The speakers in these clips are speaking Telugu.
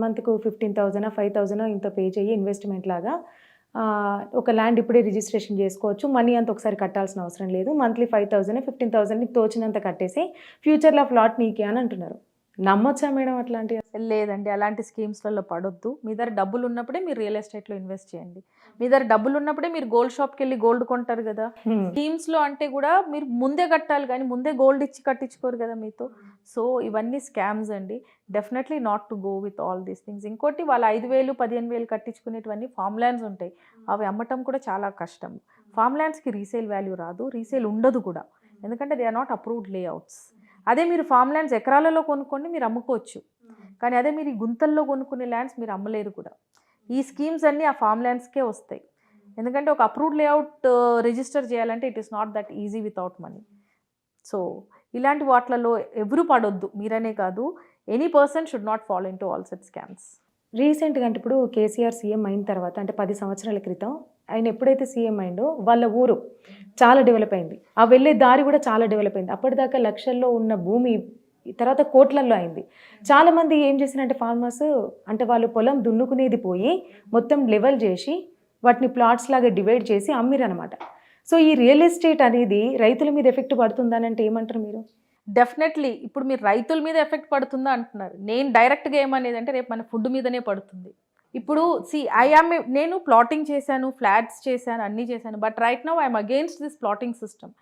మంత్కు 15,000 5,000 ఇంత పే చేయి ఇన్వెస్ట్మెంట్ లాగా ఒక ల్యాండ్ ఇప్పుడే రిజిస్ట్రేషన్ చేసుకోవచ్చు. మనీ అంత ఒకసారి కట్టాల్సిన అవసరం లేదు. మంత్లీ 5,000 15,000 నీకు తోచినంత కట్టేసి ఫ్యూచర్లో ఫ్లాట్ నీకే అని అంటున్నారు. నమ్మొచ్చా మేడం అట్లాంటివి? లేదండి, అలాంటి స్కీమ్స్లలో పడొద్దు. మీ దగ్గర డబ్బులు ఉన్నప్పుడే మీరు రియల్ ఎస్టేట్లో ఇన్వెస్ట్ చేయండి. మీ దగ్గర డబ్బులు ఉన్నప్పుడే మీరు గోల్డ్ షాప్కి వెళ్ళి గోల్డ్ కొంటారు కదా. స్కీమ్స్లో అంటే కూడా మీరు ముందే కట్టాలి కానీ ముందే గోల్డ్ ఇచ్చి కట్టించుకోరు కదా మీతో. సో ఇవన్నీ స్కామ్స్ అండి. Definitely not to go with all these things. ఇంకోటి వాళ్ళు 5,000 15,000 కట్టించుకునేటివన్నీ ఫామ్ ల్యాండ్స్ ఉంటాయి. అవి అమ్మటం కూడా చాలా కష్టం. ఫామ్ ల్యాండ్స్కి రీసేల్ వాల్యూ రాదు, రీసేల్ ఉండదు కూడా, ఎందుకంటే they are not approved layouts. అదే మీరు ఫామ్ ల్యాండ్స్ ఎకరాలలో కొనుక్కోండి, మీరు అమ్ముకోవచ్చు. కానీ అదే మీరు ఈ గుంతల్లో కొనుక్కునే ల్యాండ్స్ మీరు అమ్మలేరు కూడా. ఈ స్కీమ్స్ అన్నీ ఆ ఫామ్ ల్యాండ్స్కే వస్తాయి. ఎందుకంటే ఒక అప్రూవ్డ్ లేఅవుట్ రిజిస్టర్ చేయాలంటే it is not that easy without money. So ఇలాంటి వాటిలలో ఎవరు పడొద్దు, మీరనే కాదు, any person should not follow in to all such scams. రీసెంట్గా అంటే ఇప్పుడు కేసీఆర్ సీఎం అయిన తర్వాత అంటే 10 సంవత్సరాల క్రితం ఆయన ఎప్పుడైతే సీఎం అయిందో వాళ్ళ ఊరు చాలా డెవలప్ అయింది. ఆ వెళ్ళే దారి కూడా చాలా డెవలప్ అయింది. అప్పటిదాకా లక్షల్లో ఉన్న భూమి తర్వాత కోట్లల్లో అయింది. చాలామంది ఏం చేసినంటే ఫార్మర్స్ అంటే వాళ్ళు పొలం దున్నుకునేది పోయి మొత్తం లెవెల్ చేసి వాటిని ప్లాట్స్ లాగా డివైడ్ చేసి అమ్మిరనమాట. సో ఈ రియల్ ఎస్టేట్ అనేది రైతుల మీద ఎఫెక్ట్ పడుతుందని అంటే ఏమంటారు మీరు? డెఫినెట్లీ ఇప్పుడు మీరు రైతుల మీద ఎఫెక్ట్ పడుతుందా అంటున్నారు. నేను డైరెక్ట్గా ఏమనేది అంటే రేపు మన ఫుడ్ మీదనే పడుతుంది. ఇప్పుడు నేను ప్లాటింగ్ చేశాను, ఫ్లాట్స్ చేశాను, అన్నీ చేశాను. But right now I'm against this plotting system.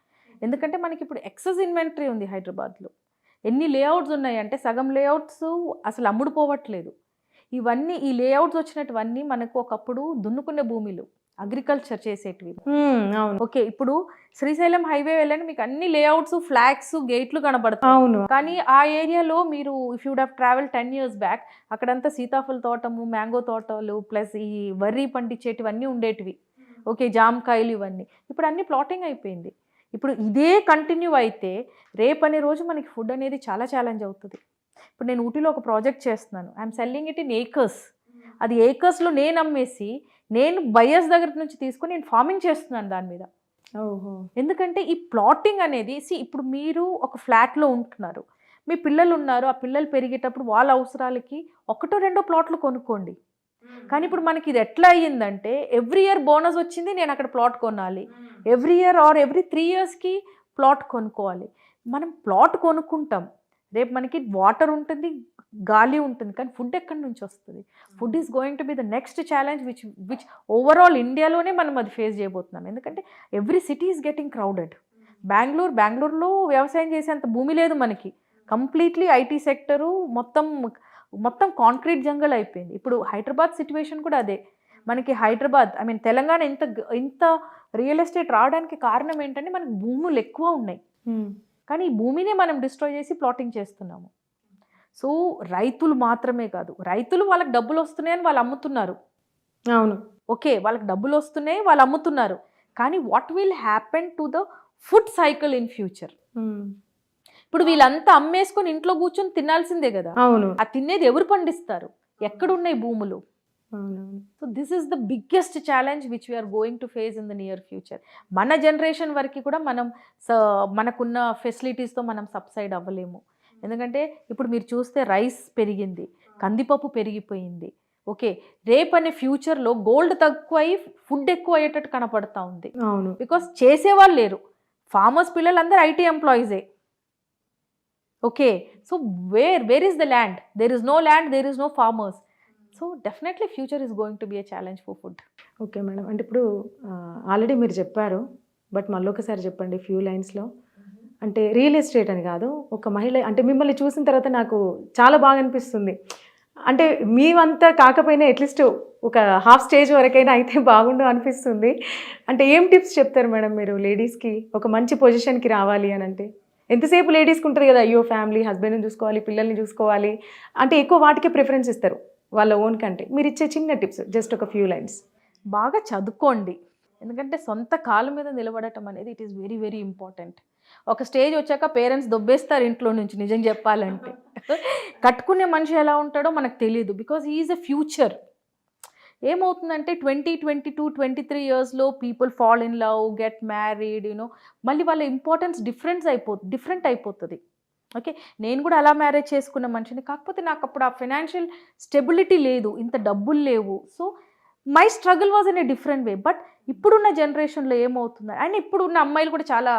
ఎందుకంటే మనకి ఇప్పుడు ఎక్సెస్ ఇన్వెంటరీ ఉంది హైదరాబాద్లో. ఎన్ని లేఅవుట్స్ ఉన్నాయంటే సగం లేఅవుట్స్ అసలు అమ్ముడుపోవట్లేదు. ఈ లేఅవుట్స్ వచ్చినటువన్నీ మనకు ఒకప్పుడు దున్నుకునే భూమిలు, అగ్రికల్చర్ చేసేటివి. ఓకే, ఇప్పుడు శ్రీశైలం హైవే వెళ్ళండి, మీకు అన్ని లేఅవుట్స్, ఫ్లాగ్స్, గేట్లు కనబడతాయి. అవును. కానీ ఆ ఏరియాలో మీరు if you'd have travel 10 years back, అక్కడంతా సీతాఫల తోటము, మ్యాంగో తోటలు, ప్లస్ ఈ వర్రీ పండించేటివన్నీ ఉండేటివి. ఓకే, జామకాయలు, ఇవన్నీ ఇప్పుడు అన్ని ప్లాటింగ్ అయిపోయింది. ఇప్పుడు ఇదే కంటిన్యూ అయితే రేపనే రోజు మనకి ఫుడ్ అనేది చాలా ఛాలెంజ్ అవుతుంది. ఇప్పుడు నేను ఊటీలో ఒక ప్రాజెక్ట్ చేస్తున్నాను, I'm selling it in acres. అది ఏకర్స్లో నేను అమ్మేసి నేను బయర్స్ దగ్గర నుంచి తీసుకొని నేను ఫార్మింగ్ చేస్తున్నాను దాని మీద. ఎందుకంటే ఈ ప్లాటింగ్ అనేది ఇప్పుడు మీరు ఒక ఫ్లాట్లో ఉంటున్నారు, మీ పిల్లలు ఉన్నారు, ఆ పిల్లలు పెరిగేటప్పుడు వాళ్ళ అవసరాలకి 1-2 ప్లాట్లు కొనుక్కోండి. కానీ ఇప్పుడు మనకి ఇది ఎట్లా అయ్యిందంటే ఎవ్రీ ఇయర్ బోనస్ వచ్చింది, నేను అక్కడ ప్లాట్ కొనాలి, ఎవ్రీ ఇయర్ ఆర్ ఎవ్రీ 3 yearsకి ప్లాట్ కొనుక్కోవాలి. మనం ప్లాట్ కొనుక్కుంటాం, రేపు మనకి వాటర్ ఉంటుంది, గాలి ఉంటుంది, కానీ ఫుడ్ ఎక్కడి నుంచి వస్తుంది? Food is going to be the next challenge which overall ఇండియాలోనే మనం అది ఫేస్ చేయబోతున్నాం. ఎందుకంటే every city is getting crowded. బెంగళూరులో వ్యవసాయం చేసేంత భూమి లేదు మనకి. కంప్లీట్లీ ఐటీ సెక్టరు మొత్తం కాంక్రీట్ జంగల్ అయిపోయింది. ఇప్పుడు హైదరాబాద్ సిచ్యువేషన్ కూడా అదే. మనకి తెలంగాణ ఇంత రియల్ ఎస్టేట్ రావడానికి కారణం ఏంటంటే మనకి భూములు ఎక్కువ ఉన్నాయి, కానీ ఈ భూమినే మనం డిస్ట్రాయ్ చేసి ప్లాటింగ్ చేస్తున్నాము. సో రైతులు మాత్రమే కాదు, రైతులు వాళ్ళకి డబ్బులు వస్తున్నాయని వాళ్ళు అమ్ముతున్నారు. అవును, ఓకే, వాళ్ళకి డబ్బులు వస్తున్నాయి, వాళ్ళు అమ్ముతున్నారు. కానీ what will happen to the food cycle in future? ఇప్పుడు వీళ్ళంతా అమ్మేసుకొని ఇంట్లో కూర్చొని తినాల్సిందే కదా. అవును, ఆ తినేది ఎవరు పండిస్తారు? ఎక్కడున్నాయి భూములు? So this is the biggest challenge which we are going to face in the near future. మన జనరేషన్ వరకు కూడా మనకున్న ఫెసిలిటీస్తో మనం సబ్సైడ్ అవ్వలేము. ఎందుకంటే ఇప్పుడు మీరు చూస్తే రైస్ పెరిగింది, కందిపప్పు పెరిగిపోయింది. ఓకే, రేపనే ఫ్యూచర్లో గోల్డ్ తక్కువ అయ్యి ఫుడ్ ఎక్కువ అయ్యేటట్టు కనపడతా ఉంది. అవును, బికాస్ చేసేవాళ్ళు లేరు. ఫార్మర్స్ పిల్లలందరూ ఐటీ ఎంప్లాయీసే. Okay, so where is the land? There is no land, there is no farmers. So definitely future is going to be a challenge for food. Okay madam, అంటే ఇప్పుడు ఆల్రెడీ మీరు చెప్పారు, బట్ మళ్ళీ ఒకసారి చెప్పండి ఫ్యూ లైన్స్లో. అంటే రియల్ ఎస్టేట్ అని కాదు, ఒక మహిళ అంటే మిమ్మల్ని చూసిన తర్వాత నాకు చాలా బాగా అనిపిస్తుంది. అంటే మేమంతా కాకపోయినా అట్లీస్ట్ ఒక హాఫ్ స్టేజ్ వరకైనా అయితే బాగుండు అనిపిస్తుంది. అంటే ఏం టిప్స్ చెప్తారు మేడం మీరు లేడీస్కి ఒక మంచి పొజిషన్కి రావాలి అని? అంటే ఎంతసేపు లేడీస్కి ఉంటుంది కదా, అయ్యో ఫ్యామిలీ, హస్బెండ్ని చూసుకోవాలి, పిల్లల్ని చూసుకోవాలి, అంటే ఎక్కువ వాటికే ప్రిఫరెన్స్ ఇస్తారు వాళ్ళ ఓన్ కంటే. మీరు ఇచ్చే చిన్న టిప్స్, జస్ట్ ఒక ఫ్యూ లైన్స్. బాగా చదువుకోండి, ఎందుకంటే సొంత కాళ్ళ మీద నిలబడటం అనేది it is very very important. ఒక స్టేజ్ వచ్చాక పేరెంట్స్ దొబ్బేస్తారు ఇంట్లో నుంచి, నిజం చెప్పాలంటే. కట్టుకునే మనిషి ఎలా ఉంటాడో మనకు తెలియదు, because he is a future. ఏమవుతుందంటే 20, 22, 23 yearsలో people fall in love, get married, మళ్ళీ వాళ్ళ ఇంపార్టెన్స్ డిఫరెంట్ అయిపోతుంది. ఓకే, నేను కూడా అలా మ్యారేజ్ చేసుకున్న మనిషిని, కాకపోతే నాకు అప్పుడు ఆ ఫైనాన్షియల్ స్టెబిలిటీ లేదు, ఇంత డబ్బులు లేవు. So my struggle was in a different way. But ఇప్పుడున్న జనరేషన్లో ఏమవుతుంది, అండ్ ఇప్పుడున్న అమ్మాయిలు కూడా చాలా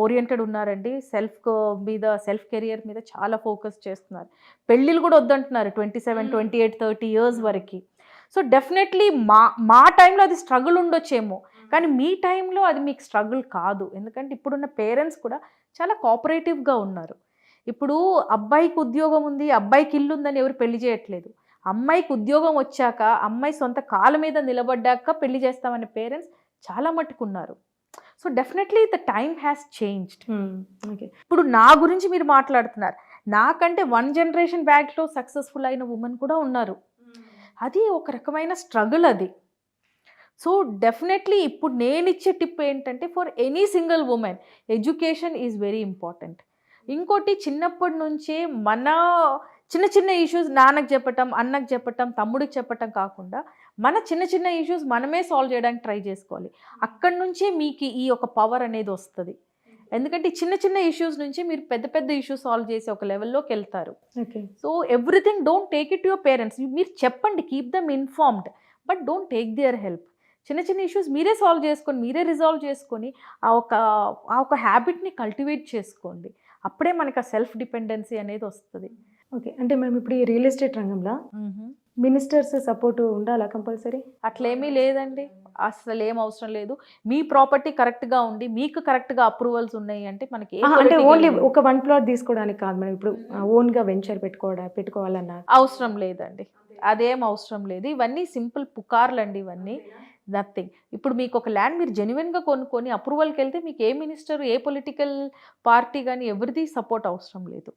ఓరియంటెడ్ ఉన్నారండి, సెల్ఫ్ కెరియర్ మీద చాలా ఫోకస్ చేస్తున్నారు. పెళ్ళిళ్ళు కూడా వద్దంటున్నారు 27, 28, 30 years వరకు. సో డెఫినెట్లీ మా టైంలో అది స్ట్రగుల్ ఉండొచ్చేమో, కానీ మీ టైంలో అది మీకు స్ట్రగుల్ కాదు. ఎందుకంటే ఇప్పుడున్న పేరెంట్స్ కూడా చాలా కోఆపరేటివ్గా ఉన్నారు. ఇప్పుడు అబ్బాయికి ఉద్యోగం ఉంది, అబ్బాయికి ఇల్లు ఉందని ఎవరు పెళ్లి చేయట్లేదు. అమ్మాయికి ఉద్యోగం వచ్చాక, అమ్మాయి సొంత కాళ్ళ మీద నిలబడ్డాక పెళ్లి చేస్తామనే పేరెంట్స్ చాలా మట్టుకున్నారు. So definitely the time has changed. Okay. ఇప్పుడు నా గురించి మీరు మాట్లాడుతున్నారు, నాకంటే 1 generation బ్యాక్లో సక్సెస్ఫుల్ అయిన ఉమెన్ కూడా ఉన్నారు. అది ఒక రకమైన స్ట్రగుల్ అది. సో డెఫినెట్లీ ఇప్పుడు నేను ఇచ్చే టిప్ ఏంటంటే, for any single women education is very important. ఇంకోటి, చిన్నప్పటి నుంచే మన చిన్న చిన్న ఇష్యూస్ నాన్నకు చెప్పటం, అన్నకు చెప్పటం, తమ్ముడికి చెప్పటం కాకుండా మన చిన్న చిన్న ఇష్యూస్ మనమే సాల్వ్ చేయడానికి ట్రై చేసుకోవాలి. అక్కడి నుంచే మీకు ఈ ఒక పవర్ అనేది వస్తుంది. ఎందుకంటే చిన్న చిన్న ఇష్యూస్ నుంచి మీరు పెద్ద పెద్ద ఇష్యూస్ సాల్వ్ చేసి ఒక లెవెల్లోకి వెళ్తారు. Okay. So everything don't take it your parents. మీరు చెప్పండి, keep them informed, but don't take their help. చిన్న చిన్న ఇష్యూస్ మీరే సాల్వ్ చేసుకొని, మీరే రిజాల్వ్ చేసుకొని ఆ ఒక హ్యాబిట్ని కల్టివేట్ చేసుకోండి. అప్పుడే మనకు ఆ సెల్ఫ్ డిపెండెన్సీ అనేది వస్తుంది. ఓకే. అంటే మేము ఇప్పుడు ఈ రియల్ ఎస్టేట్ రంగంలో మినిస్టర్స్ సపోర్ట్ ఉండాలా కంపల్సరీ? అట్లేమీ లేదండి, అసలు ఏం అవసరం లేదు. మీ ప్రాపర్టీ కరెక్ట్గా ఉండి మీకు కరెక్ట్గా అప్రూవల్స్ ఉన్నాయి అంటే మనకి అంటే ఓన్లీ ఒక 1 plot తీసుకోవడానికి కాదు మేడం, ఇప్పుడు ఓన్గా వెంచర్ పెట్టుకోవాలన్నా అవసరం లేదండి, అదేం అవసరం లేదు. ఇవన్నీ సింపుల్ పుకార్లు అండి, ఇవన్నీ నథింగ్. ఇప్పుడు మీకు ఒక ల్యాండ్ మీరు జెన్యున్గా కొనుక్కొని అప్రూవల్కి వెళ్తే మీకు ఏ మినిస్టర్, ఏ పొలిటికల్ పార్టీ కానీ ఎవరిది సపోర్ట్ అవసరం లేదు.